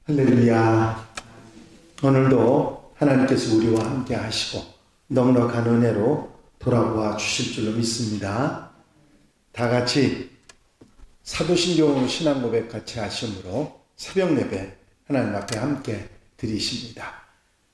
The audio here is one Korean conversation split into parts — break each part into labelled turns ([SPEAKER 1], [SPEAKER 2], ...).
[SPEAKER 1] 할렐루야. 오늘도 하나님께서 우리와 함께 하시고 넉넉한 은혜로 돌아와 주실 줄로 믿습니다. 다 같이 사도신경 신앙고백 같이 하심으로 새벽 예배 하나님 앞에 함께 드리십니다.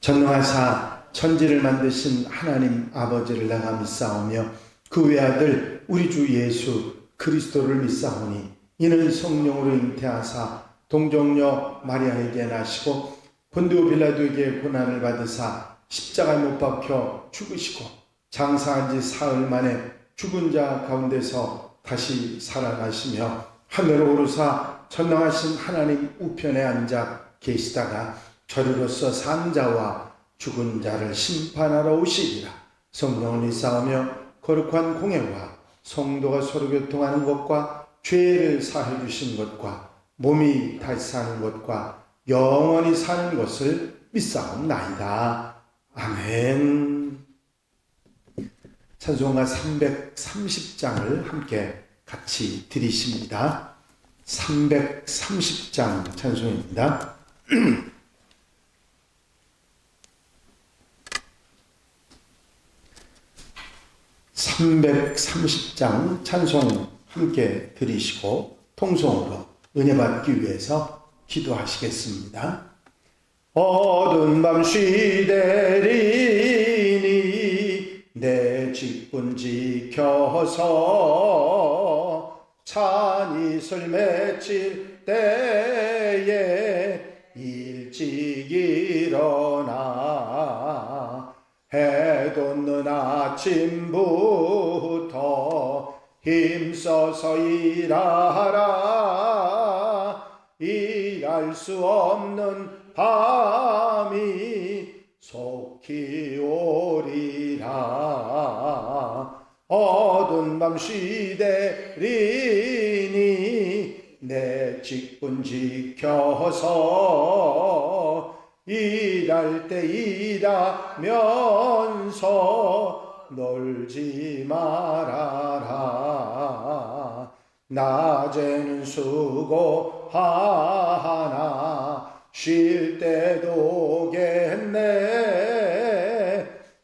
[SPEAKER 1] 전능하사 천지를 만드신 하나님 아버지를 내가 믿사오며 그 외아들 우리 주 예수 그리스도를 믿사오니 이는 성령으로 잉태하사 동정녀 마리아에게 나시고 본디오 빌라도에게 고난을 받으사 십자가에 못 박혀 죽으시고 장사한 지 사흘 만에 죽은 자 가운데서 다시 살아나시며 하늘로 오르사 전능하신 하나님 우편에 앉아 계시다가 저리로서 산 자와 죽은 자를 심판하러 오시리라. 성령을 믿사오며 거룩한 공예와 성도가 서로 교통하는 것과 죄를 사해 주신 것과 몸이 다시 사는 것과 영원히 사는 것을 믿사옵나이다. 아멘. 찬송가 330장을 함께 같이 드리십니다. 330장 찬송입니다. 330장 찬송 함께 드리시고 통성으로 은혜 받기 위해서 기도하시겠습니다. 어두운 밤 쉬되리니 내 직분 지켜서 찬이슬 맺힐 때에 일찍 일어나 해 돋는 아침부터 힘써서 일하라. 일할 수 없는 밤이 속히 오리라. 어두운 밤 쉬되리니 내 직분 지켜서 일할 때 일하면서 놀지 말아라. 낮에는 수고하나 쉴 때도 겠네.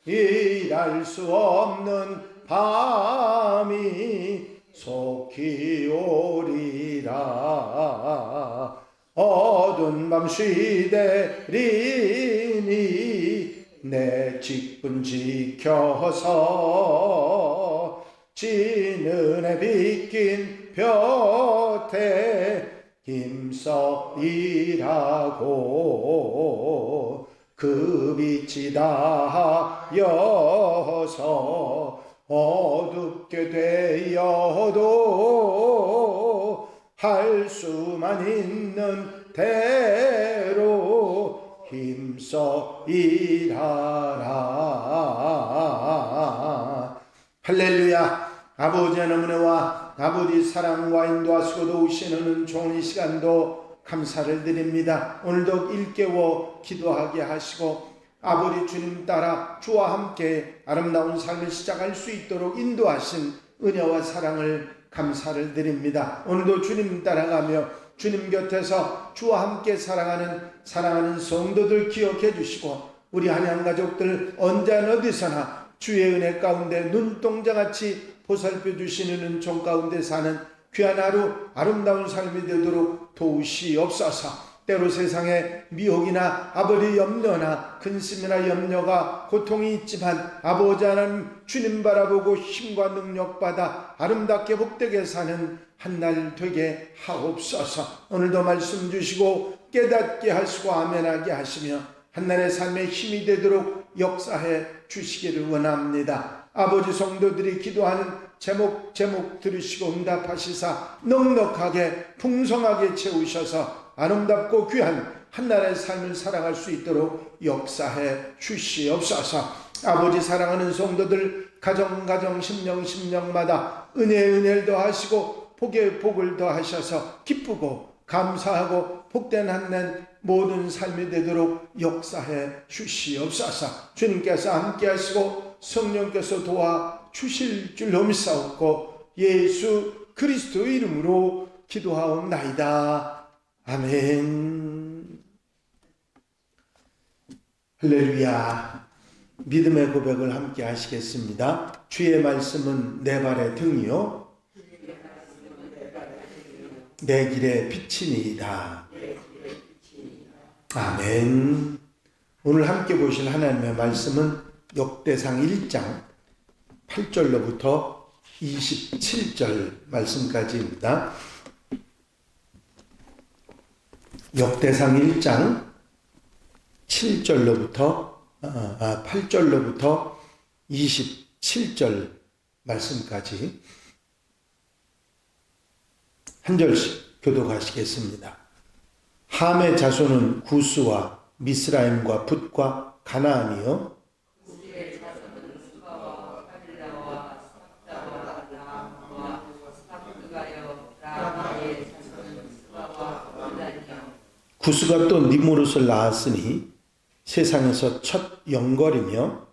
[SPEAKER 1] 일할 수 없는 밤이 속히 오리라. 어두운 밤 쉬되리니 내 직분 지켜서 지는 해 비낀 볕에 힘써 일하고 그 빛이 닿아여서 어둡게 되어도 할 수만 있는 대로 힘써 일하라. 할렐루야. 아버지 하나님 은혜와 아버지 사랑과 인도하시고 도우시는 좋은 이 시간도 감사를 드립니다. 오늘도 일깨워 기도하게 하시고 아버지 주님 따라 주와 함께 아름다운 삶을 시작할 수 있도록 인도하신 은혜와 사랑을 감사를 드립니다. 오늘도 주님 따라가며 주님 곁에서 주와 함께 사랑하는 성도들 기억해 주시고 우리 한양 가족들 언제나 어디서나 주의 은혜 가운데 눈동자같이 보살펴 주시는 은총 가운데 사는 귀한 하루 아름다운 삶이 되도록 도우시옵소서. 때로 세상에 미혹이나 아버지 염려나 근심이나 염려가 고통이 있지만 아버지 하나님 주님 바라보고 힘과 능력 받아 아름답게 복되게 사는 한날 되게 하옵소서. 오늘도 말씀 주시고 깨닫게 하시고 아멘하게 하시며 한날의 삶에 힘이 되도록 역사해 주시기를 원합니다. 아버지 성도들이 기도하는 제목 들으시고 응답하시사 넉넉하게 풍성하게 채우셔서 아름답고 귀한 한나라의 삶을 살아갈 수 있도록 역사해 주시옵소서. 아버지 사랑하는 성도들 가정 심령마다 은혜를 더하시고 복에 복을 더하셔서 기쁘고 감사하고 복된 한날 모든 삶이 되도록 역사해 주시옵소서. 주님께서 함께 하시고 성령께서 도와 주실 줄로 믿사옵고 예수 그리스도 이름으로 기도하옵나이다. 아멘. 할렐루야. 믿음의 고백을 함께 하시겠습니다. 주의 말씀은 내 발의 등이요 내 길의 빛이니이다. 아멘. 오늘 함께 보실 하나님의 말씀은 역대상 1장 8절로부터 27절 말씀까지입니다. 역대상 1장 8절로부터 27절 말씀까지 한 절씩 교독하시겠습니다. 함의 자손은 구스와 미스라임과 붓과 가나안이요 구스가 또 니무롯을 낳았으니 세상에서 첫 영걸이며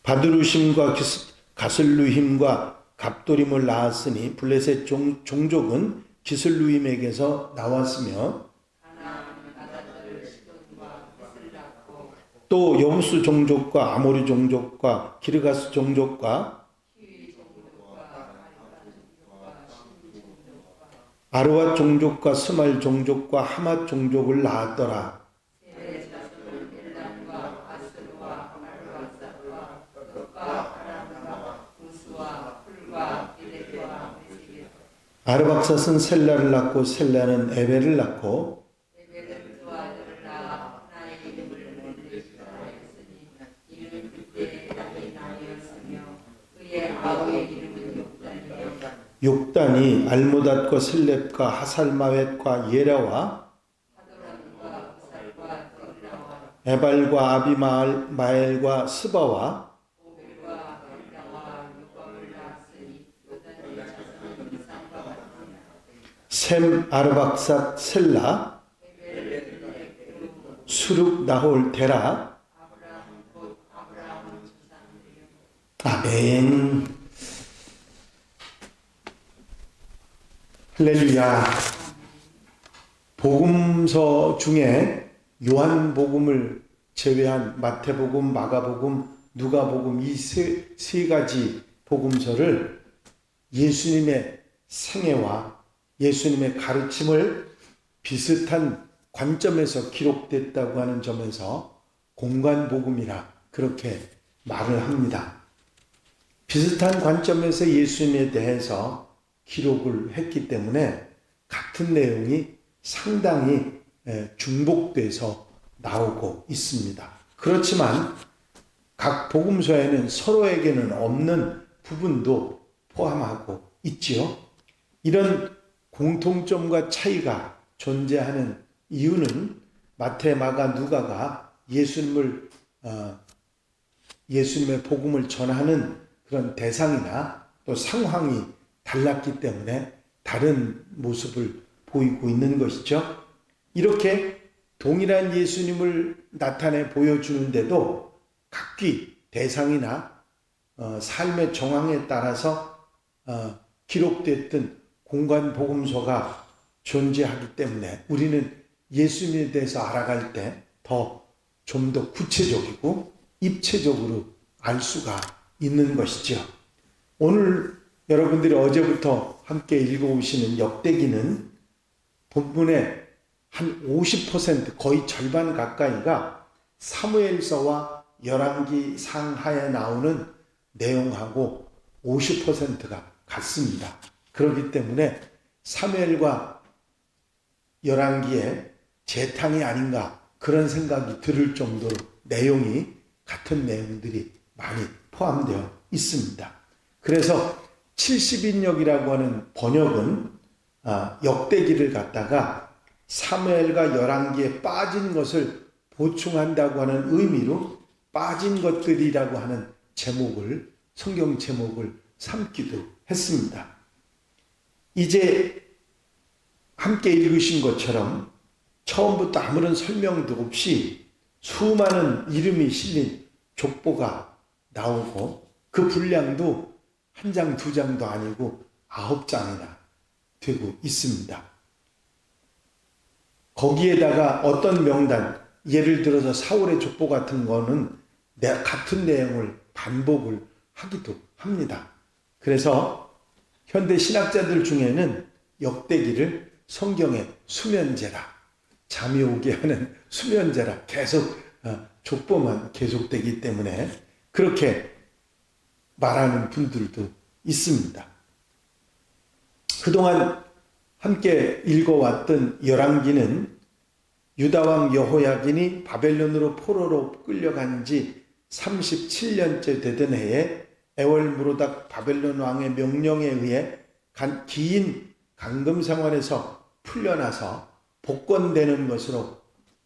[SPEAKER 1] 바드루심과 가슬루힘과 갑도림을 낳았으니 블레셋 종족은 기슬루임에게서 나왔으며 또 여부스 종족과 아모리 종족과 기르가스 종족과 아르왓 종족과 스말 종족과 하맛 종족을 낳았더라. 아르박삿은 셀라를 낳고 셀라는 에벨을 낳고 욕단이 알모닷과 셀렙과 하살마웻과 예라와 에발과 아비마엘과 스바와 셈 아르박삿 셀라 수룩 나홀 데라. 아멘. 할렐루야. 복음서 중에 요한복음을 제외한 마태복음, 마가복음, 누가복음 이 세 가지 복음서를 예수님의 생애와 예수님의 가르침을 비슷한 관점에서 기록됐다고 하는 점에서 공관복음이라 그렇게 말을 합니다. 비슷한 관점에서 예수님에 대해서 기록을 했기 때문에 같은 내용이 상당히 중복돼서 나오고 있습니다. 그렇지만 각 복음서에는 서로에게는 없는 부분도 포함하고 있지요. 이런 공통점과 차이가 존재하는 이유는 마태, 마가, 누가가 예수님의 복음을 전하는 그런 대상이나 또 상황이 달랐기 때문에 다른 모습을 보이고 있는 것이죠. 이렇게 동일한 예수님을 나타내 보여주는데도 각기 대상이나 삶의 정황에 따라서 기록됐던 공간 복음서가 존재하기 때문에 우리는 예수님에 대해서 알아갈 때 좀 더 구체적이고 입체적으로 알 수가 있는 것이죠. 오늘 여러분들이 어제부터 함께 읽어오시는 역대기는 본문의 한 50% 거의 절반 가까이가 사무엘서와 열왕기 상하에 나오는 내용하고 50%가 같습니다. 그렇기 때문에 사무엘과 열왕기의 재탕이 아닌가 그런 생각이 들을 정도로 내용이 같은 내용들이 많이 포함되어 있습니다. 그래서 70인역이라고 하는 번역은 역대기를 갖다가 사무엘과 열왕기에 빠진 것을 보충한다고 하는 의미로 빠진 것들이라고 하는 제목을 성경 제목을 삼기도 했습니다. 이제 함께 읽으신 것처럼 처음부터 아무런 설명도 없이 수많은 이름이 실린 족보가 나오고 그 분량도 한 장, 두 장도 아니고 9장이나 되고 있습니다. 거기에다가 어떤 명단, 예를 들어서 사울의 족보 같은 거는 같은 내용을 반복을 하기도 합니다. 그래서 현대 신학자들 중에는 역대기를 성경의 수면제라, 잠이 오게 하는 수면제라, 계속 족보만 계속되기 때문에 그렇게 말하는 분들도 있습니다. 그동안 함께 읽어왔던 열왕기는 유다왕 여호야긴이 바벨론으로 포로로 끌려간 지 37년째 되던 해에 에월무로닥 바벨론 왕의 명령에 의해 긴 감금 생활에서 풀려나서 복권되는 것으로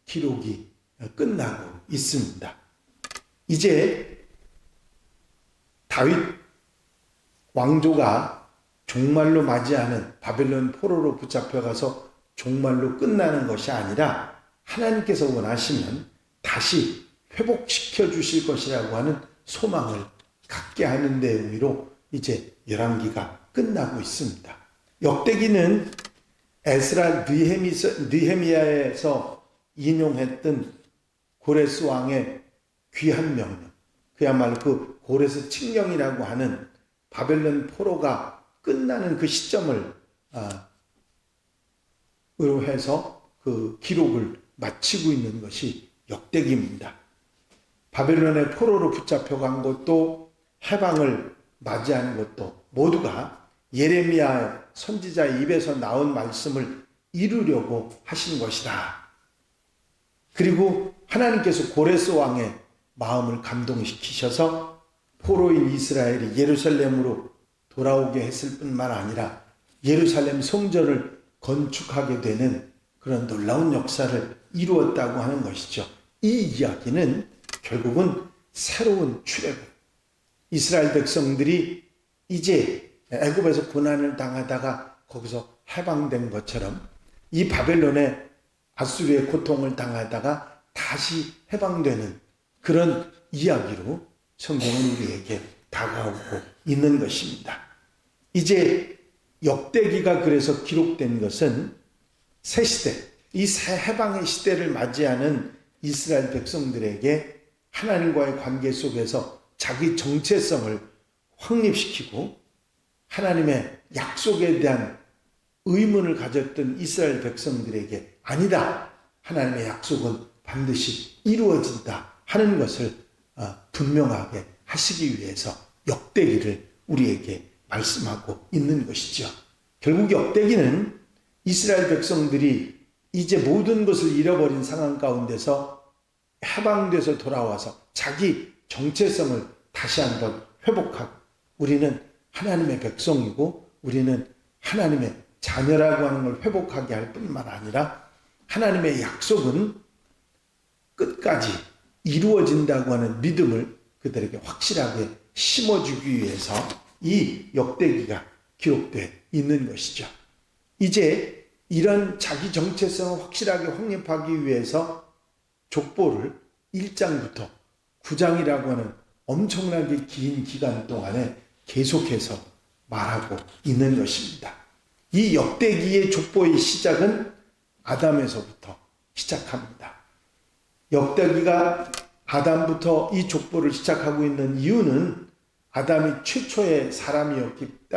[SPEAKER 1] 기록이 끝나고 있습니다. 이제 다윗 왕조가 종말로 맞이하는 바벨론 포로로 붙잡혀가서 종말로 끝나는 것이 아니라 하나님께서 원하시면 다시 회복시켜 주실 것이라고 하는 소망을 갖게 하는 데 의미로 이제 열왕기가 끝나고 있습니다. 역대기는 에스라 느헤미야에서 인용했던 고레스 왕의 귀한 명령, 그야말로 그 고레스 칙령이라고 하는 바벨론 포로가 끝나는 그 시점을 으로 해서 그 기록을 마치고 있는 것이 역대기입니다. 바벨론의 포로로 붙잡혀간 것도 해방을 맞이하는 것도 모두가 예레미야 선지자의 입에서 나온 말씀을 이루려고 하신 것이다. 그리고 하나님께서 고레스 왕의 마음을 감동시키셔서 포로인 이스라엘이 예루살렘으로 돌아오게 했을 뿐만 아니라 예루살렘 성전을 건축하게 되는 그런 놀라운 역사를 이루었다고 하는 것이죠. 이 이야기는 결국은 새로운 출애굽, 이스라엘 백성들이 이제 애굽에서 고난을 당하다가 거기서 해방된 것처럼 이 바벨론의 아수르의 고통을 당하다가 다시 해방되는 그런 이야기로 성경은 우리에게 다가오고 있는 것입니다. 이제 역대기가 그래서 기록된 것은 새 시대, 이 새 해방의 시대를 맞이하는 이스라엘 백성들에게 하나님과의 관계 속에서 자기 정체성을 확립시키고 하나님의 약속에 대한 의문을 가졌던 이스라엘 백성들에게 아니다, 하나님의 약속은 반드시 이루어진다 하는 것을 분명하게 하시기 위해서 역대기를 우리에게 말씀하고 있는 것이죠. 결국 역대기는 이스라엘 백성들이 이제 모든 것을 잃어버린 상황 가운데서 해방돼서 돌아와서 자기 정체성을 다시 한번 회복하고, 우리는 하나님의 백성이고 우리는 하나님의 자녀라고 하는 걸 회복하게 할 뿐만 아니라 하나님의 약속은 끝까지 이루어진다고 하는 믿음을 그들에게 확실하게 심어주기 위해서 이 역대기가 기록되어 있는 것이죠. 이제 이런 자기 정체성을 확실하게 확립하기 위해서 족보를 1장부터 9장이라고 하는 엄청나게 긴 기간 동안에 계속해서 말하고 있는 것입니다. 이 역대기의 족보의 시작은 아담에서부터 시작합니다. 역대기가 아담부터 이 족보를 시작하고 있는 이유는 아담이 최초의 사람이었기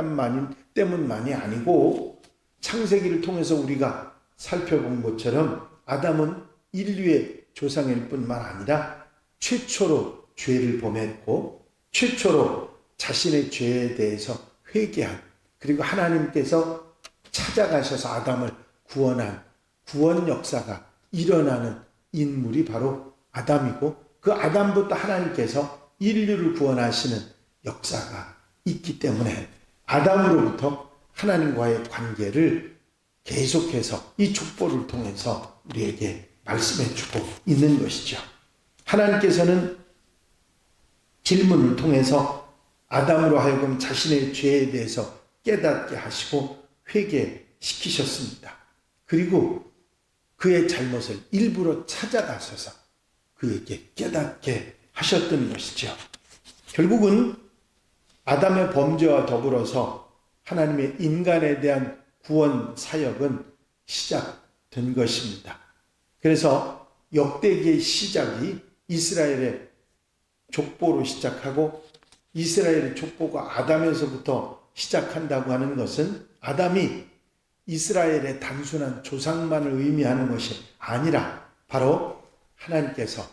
[SPEAKER 1] 때문만이 아니고, 창세기를 통해서 우리가 살펴본 것처럼 아담은 인류의 조상일 뿐만 아니라 최초로 죄를 범했고 최초로 자신의 죄에 대해서 회개한, 그리고 하나님께서 찾아가셔서 아담을 구원한 구원 역사가 일어나는 인물이 바로 아담이고, 그 아담부터 하나님께서 인류를 구원하시는 역사가 있기 때문에 아담으로부터 하나님과의 관계를 계속해서 이 족보를 통해서 우리에게 말씀해 주고 있는 것이죠. 하나님께서는 질문을 통해서 아담으로 하여금 자신의 죄에 대해서 깨닫게 하시고 회개시키셨습니다. 그리고 그의 잘못을 일부러 찾아가셔서 그에게 깨닫게 하셨던 것이죠. 결국은 아담의 범죄와 더불어서 하나님의 인간에 대한 구원 사역은 시작된 것입니다. 그래서 역대기의 시작이 이스라엘의 족보로 시작하고 이스라엘의 족보가 아담에서부터 시작한다고 하는 것은 아담이 이스라엘의 단순한 조상만을 의미하는 것이 아니라 바로 하나님께서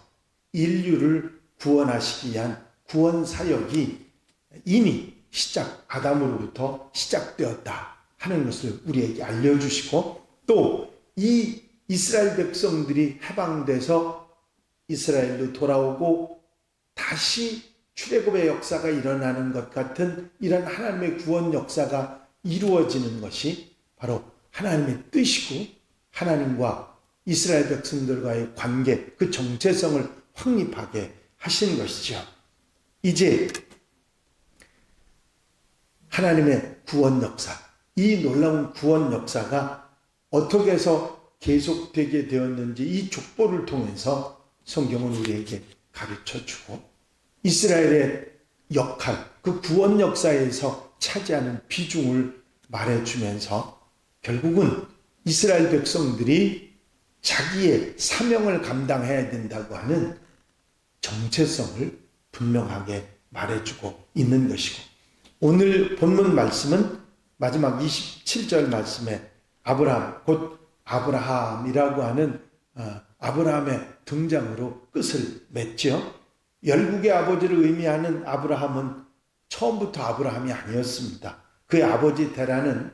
[SPEAKER 1] 인류를 구원하시기 위한 구원 사역이 이미 아담으로부터 시작되었다 하는 것을 우리에게 알려주시고, 또 이 이스라엘 백성들이 해방돼서 이스라엘로 돌아오고 다시 출애굽의 역사가 일어나는 것 같은 이런 하나님의 구원 역사가 이루어지는 것이 바로 하나님의 뜻이고, 하나님과 이스라엘 백성들과의 관계, 그 정체성을 확립하게 하신 것이죠. 이제 하나님의 구원 역사, 이 놀라운 구원 역사가 어떻게 해서 계속되게 되었는지 이 족보를 통해서 성경은 우리에게 가르쳐주고, 이스라엘의 역할, 그 구원 역사에서 차지하는 비중을 말해주면서 결국은 이스라엘 백성들이 자기의 사명을 감당해야 된다고 하는 정체성을 분명하게 말해주고 있는 것이고, 오늘 본문 말씀은 마지막 27절 말씀에 아브라함, 곧 아브라함이라고 하는 아브라함의 등장으로 끝을 맺죠. 열국의 아버지를 의미하는 아브라함은 처음부터 아브라함이 아니었습니다. 그의 아버지 데라는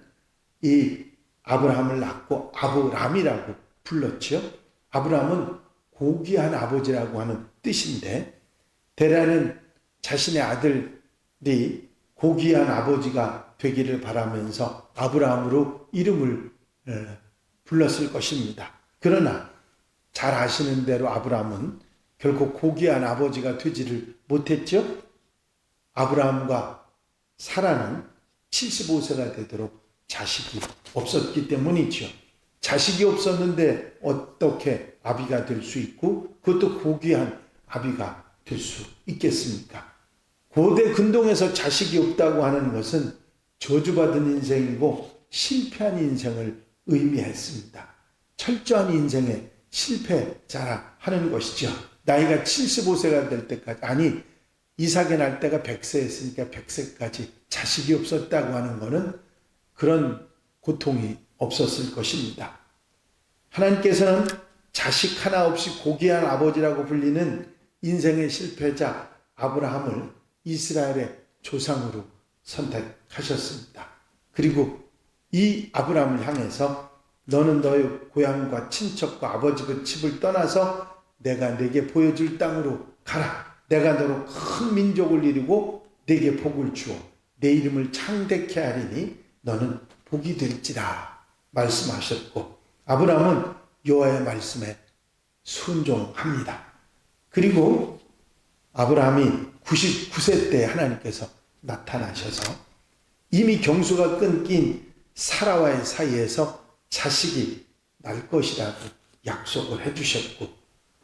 [SPEAKER 1] 이 아브라함을 낳고 아브람이라고 불렀죠. 아브라함은 고귀한 아버지라고 하는 뜻인데, 데라는 자신의 아들이 고귀한 아버지가 되기를 바라면서 아브라함으로 이름을 불렀을 것입니다. 그러나 잘 아시는 대로 아브라함은 결코 고귀한 아버지가 되지를 못했죠. 아브라함과 사라는 75세가 되도록 자식이 없었기 때문이죠. 자식이 없었는데 어떻게 아비가 될 수 있고 그것도 고귀한 아비가 될 수 있겠습니까? 고대 근동에서 자식이 없다고 하는 것은 저주받은 인생이고 실패한 인생을 의미했습니다. 철저한 인생의 실패자라 하는 것이죠. 나이가 75세가 될 때까지, 아니 이삭이 날 때가 100세였으니까 100세까지 자식이 없었다고 하는 것은 그런 고통이 없었을 것입니다. 하나님께서는 자식 하나 없이 고귀한 아버지라고 불리는 인생의 실패자 아브라함을 이스라엘의 조상으로 선택하셨습니다. 그리고 이 아브라함을 향해서 너는 너의 고향과 친척과 아버지 그 집을 떠나서 내가 네게 보여줄 땅으로 가라. 내가 너로 큰 민족을 이루고 네게 복을 주어 내 이름을 창대케 하리니 너는 복이 될지라 말씀하셨고, 아브라함은 여호와의 말씀에 순종합니다. 그리고 아브라함이 99세 때 하나님께서 나타나셔서 이미 경수가 끊긴 사라와의 사이에서 자식이 날 것이라고 약속을 해주셨고,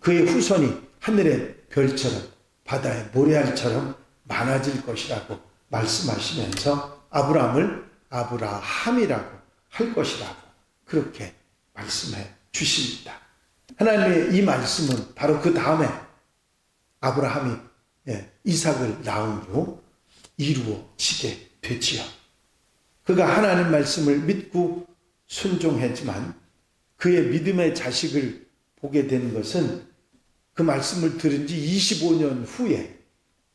[SPEAKER 1] 그의 후손이 하늘의 별처럼 바다의 모래알처럼 많아질 것이라고 말씀하시면서 아브라함을 아브라함이라고 할 것이라고 그렇게 말씀해 주십니다. 하나님의 이 말씀은 바로 그 다음에 아브라함이 이삭을 낳은 후 이루어지게 되지요. 그가 하나님 말씀을 믿고 순종했지만 그의 믿음의 자식을 보게 된 것은 그 말씀을 들은 지 25년 후에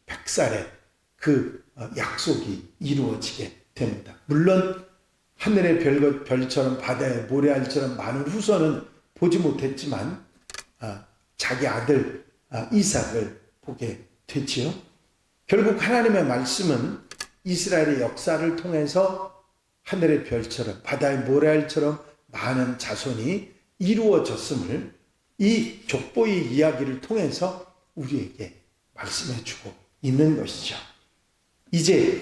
[SPEAKER 1] 100살에 그 약속이 이루어지게 됩니다. 물론 하늘의 별처럼 바다의 모래알처럼 많은 후손은 보지 못했지만 자기 아들 이삭을 보게 되지요. 결국 하나님의 말씀은 이스라엘의 역사를 통해서 하늘의 별처럼 바다의 모래알처럼 많은 자손이 이루어졌음을 이 족보의 이야기를 통해서 우리에게 말씀해주고 있는 것이죠. 이제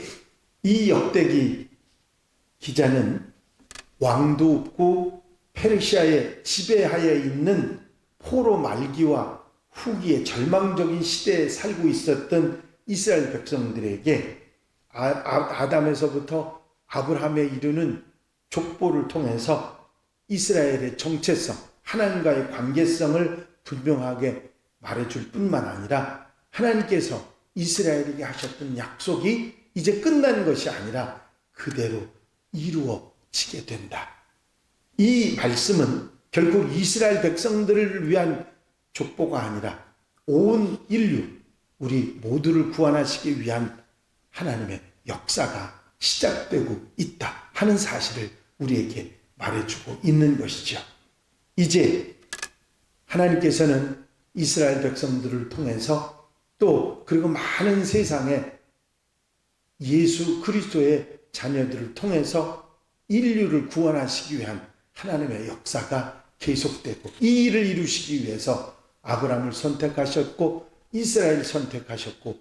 [SPEAKER 1] 이 역대기 기자는 왕도 없고 페르시아의 지배하에 있는 포로 말기와 후기의 절망적인 시대에 살고 있었던 이스라엘 백성들에게 아담에서부터 아브라함에 이르는 족보를 통해서 이스라엘의 정체성, 하나님과의 관계성을 분명하게 말해줄 뿐만 아니라 하나님께서 이스라엘에게 하셨던 약속이 이제 끝난 것이 아니라 그대로 이루어지게 된다. 이 말씀은 결국 이스라엘 백성들을 위한 족보가 아니라 온 인류, 우리 모두를 구원하시기 위한 하나님의 역사가 시작되고 있다 하는 사실을 우리에게 말해주고 있는 것이죠. 이제 하나님께서는 이스라엘 백성들을 통해서 또 그리고 많은 세상에 예수 그리스도의 자녀들을 통해서 인류를 구원하시기 위한 하나님의 역사가 계속되고 이 일을 이루시기 위해서 아브라함을 선택하셨고 이스라엘을 선택하셨고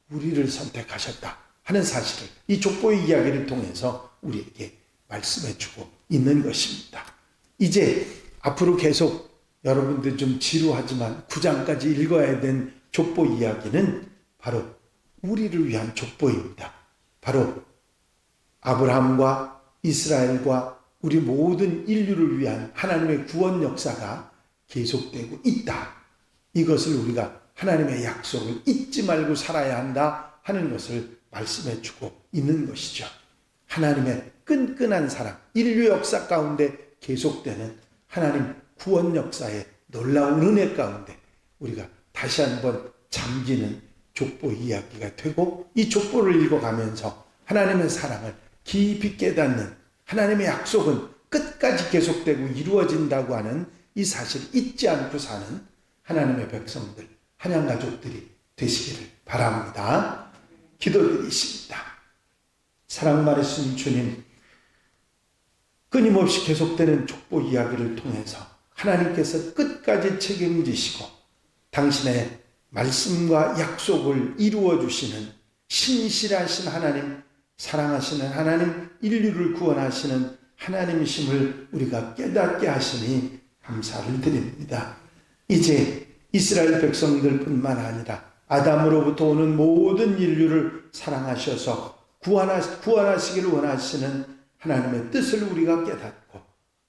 [SPEAKER 1] 우리를 선택하셨다 하는 사실을 이 족보의 이야기를 통해서 우리에게 말씀해주고 있는 것입니다. 이제 앞으로 계속 여러분들 좀 지루하지만 9장까지 읽어야 된 족보 이야기는 바로 우리를 위한 족보입니다. 바로 아브라함과 이스라엘과 우리 모든 인류를 위한 하나님의 구원 역사가 계속되고 있다. 이것을 우리가 하나님의 약속을 잊지 말고 살아야 한다 하는 것을 말씀해 주고 있는 것이죠. 하나님의 끈끈한 사랑, 인류 역사 가운데 계속되는 하나님 구원 역사의 놀라운 은혜 가운데 우리가 다시 한번 잠기는 족보 이야기가 되고 이 족보를 읽어가면서 하나님의 사랑을 깊이 깨닫는 하나님의 약속은 끝까지 계속되고 이루어진다고 하는 이 사실을 잊지 않고 사는 하나님의 백성들, 한양 가족들이 되시기를 바랍니다. 기도드리십니다. 사랑 많으신 주님, 끊임없이 계속되는 족보 이야기를 통해서 하나님께서 끝까지 책임지시고 당신의 말씀과 약속을 이루어 주시는 신실하신 하나님, 사랑하시는 하나님, 인류를 구원하시는 하나님이심을 우리가 깨닫게 하시니 감사를 드립니다. 이제 이스라엘 백성들뿐만 아니라 아담으로부터 오는 모든 인류를 사랑하셔서 구원하시기를 원하시는 하나님의 뜻을 우리가 깨닫고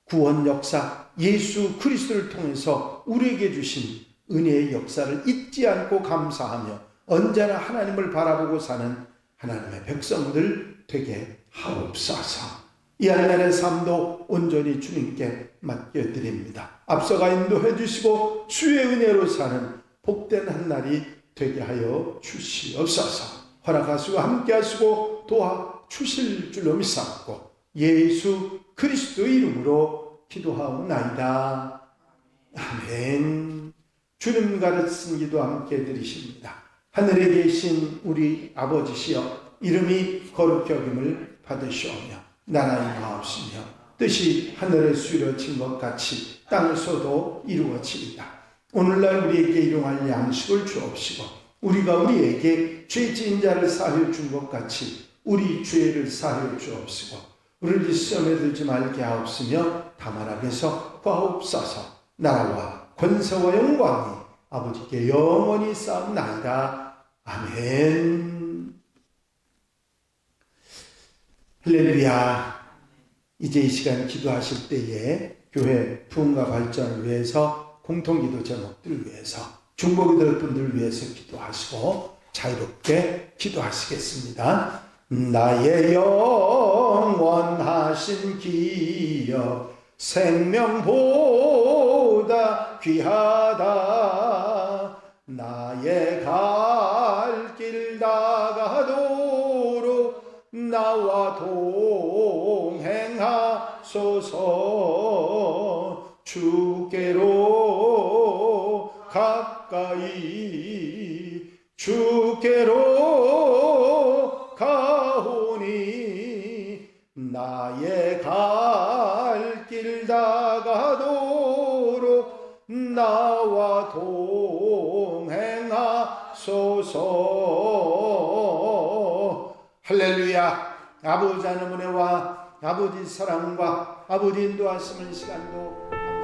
[SPEAKER 1] 구원 역사 예수 그리스도를 통해서 우리에게 주신 은혜의 역사를 잊지 않고 감사하며 언제나 하나님을 바라보고 사는 하나님의 백성들 되게 하옵소서. 이 한날의 삶도 온전히 주님께 맡겨드립니다. 앞서가 인도해 주시고 주의 은혜로 사는 복된 한날이 되게 하여 주시옵소서. 허락하시고 함께하시고 도와주실 줄로 믿사옵고 예수 그리스도 이름으로 기도하옵나이다. 아멘. 주님 가르친 기도 함께 드리십니다. 하늘에 계신 우리 아버지시여 이름이 거룩히 여김을 받으시오며 나라의 마옵시며 뜻이 하늘에서 이루어진 것 같이 땅에서도 이루어지리다. 오늘날 우리에게 일용할 양식을 주옵시고 우리가 우리에게 죄 지은 자를 사하여 준 것 같이 우리 죄를 사하여 주옵시고 우리를 시험에 들지 말게 하옵시며 다만 악에서 구하옵소서. 나라와 권세와 영광이 아버지께 영원히 쌓옵나이다. 아멘. 할렐루야. 이제 이 시간 기도하실 때에 교회 부흥과 발전을 위해서 공통기도 제목들을 위해서 중보기도할 분들을 위해서 기도하시고 자유롭게 기도하시겠습니다. 나의 영원하신 기업 생명보다 귀하다. 나의 갈 길 나가도록 나와 동행하소서. 주께로 가까이 주께로 가오니 나의 갈 길 나가도록 나와 동행하소서. 할렐루야. 아버지 하나님의 은혜와 아버지 사랑과 아버지 인도하심을 시간도 감사합니다.